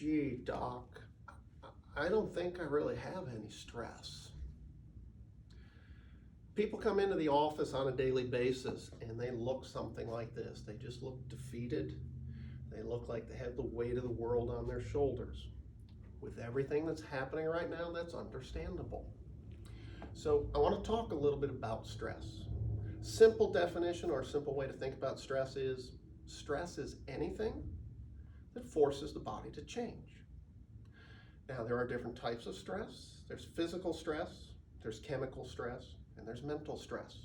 Gee, doc, I don't think I really have any stress. People come into the office on a daily basis and they look something like this. They just look defeated. They look like they have the weight of the world on their shoulders. With everything that's happening right now, that's understandable. So I want to talk a little bit about stress. Simple definition or a simple way to think about stress is anything that forces the body to change. Now, there are different types of stress. There's physical stress, there's chemical stress, and there's mental stress.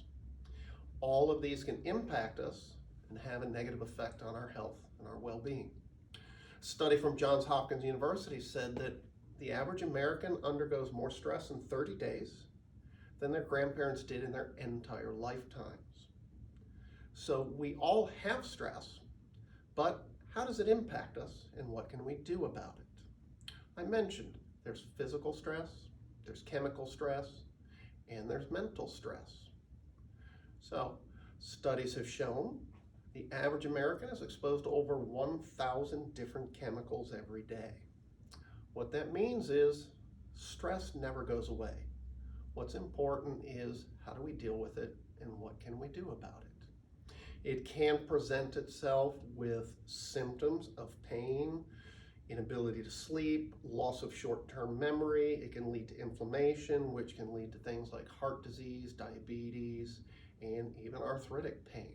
All of these can impact us and have a negative effect on our health and our well-being. A study from Johns Hopkins University said that the average American undergoes more stress in 30 days than their grandparents did in their entire lifetimes. So we all have stress, but how does it impact us and what can we do about it? I mentioned there's physical stress, there's chemical stress, and there's mental stress. So studies have shown the average American is exposed to over 1,000 different chemicals every day. What that means is stress never goes away. What's important is how do we deal with it and what can we do about it? It can present itself with symptoms of pain, inability to sleep, loss of short-term memory. It can lead to inflammation, which can lead to things like heart disease, diabetes, and even arthritic pain.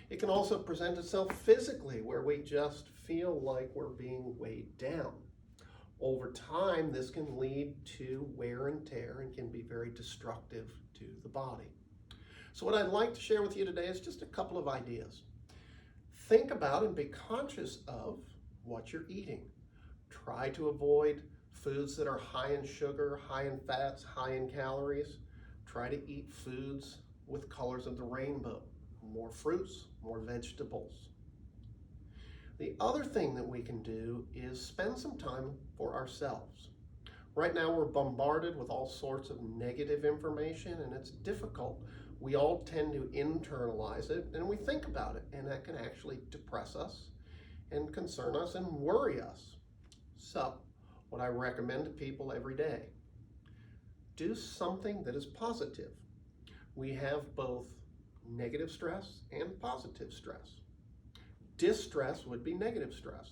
It can also present itself physically, where we just feel like we're being weighed down. Over time, this can lead to wear and tear and can be very destructive to the body. So what I'd like to share with you today is just a couple of ideas. Think about and be conscious of what you're eating. Try to avoid foods that are high in sugar, high in fats, high in calories. Try to eat foods with colors of the rainbow. More fruits, more vegetables. The other thing that we can do is spend some time for ourselves. Right now we're bombarded with all sorts of negative information and it's difficult. We all tend to internalize it and we think about it, and that can actually depress us and concern us and worry us. So, what I recommend to people every day, do something that is positive. We have both negative stress and positive stress. Distress would be negative stress.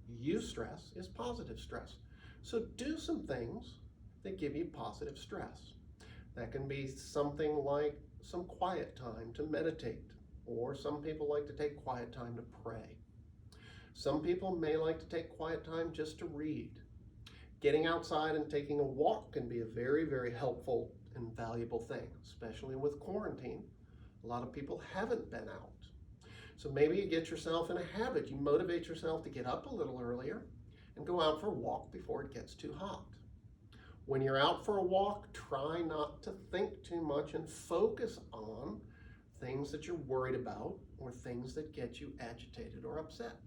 Eustress is positive stress. So do some things that give you positive stress. That can be something like some quiet time to meditate, or some people like to take quiet time to pray. Some people may like to take quiet time just to read. Getting outside and taking a walk can be a very, very helpful and valuable thing, especially with quarantine. A lot of people haven't been out. So maybe you get yourself in a habit. You motivate yourself to get up a little earlier and go out for a walk before it gets too hot. When you're out for a walk, try not to think too much and focus on things that you're worried about or things that get you agitated or upset.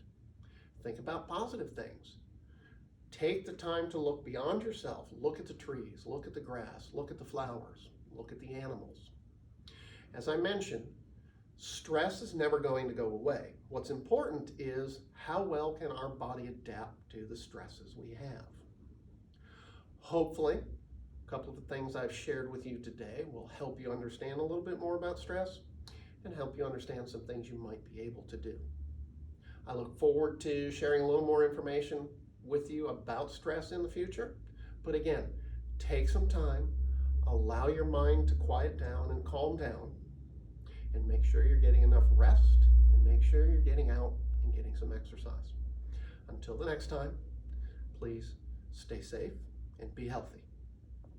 Think about positive things. Take the time to look beyond yourself. Look at the trees, look at the grass, look at the flowers, look at the animals. As I mentioned, stress is never going to go away. What's important is how well can our body adapt to the stresses we have. Hopefully, a couple of the things I've shared with you today will help you understand a little bit more about stress and help you understand some things you might be able to do. I look forward to sharing a little more information with you about stress in the future. But again, take some time, allow your mind to quiet down and calm down, and make sure you're getting enough rest, and make sure you're getting out and getting some exercise. Until the next time, please stay safe and be healthy.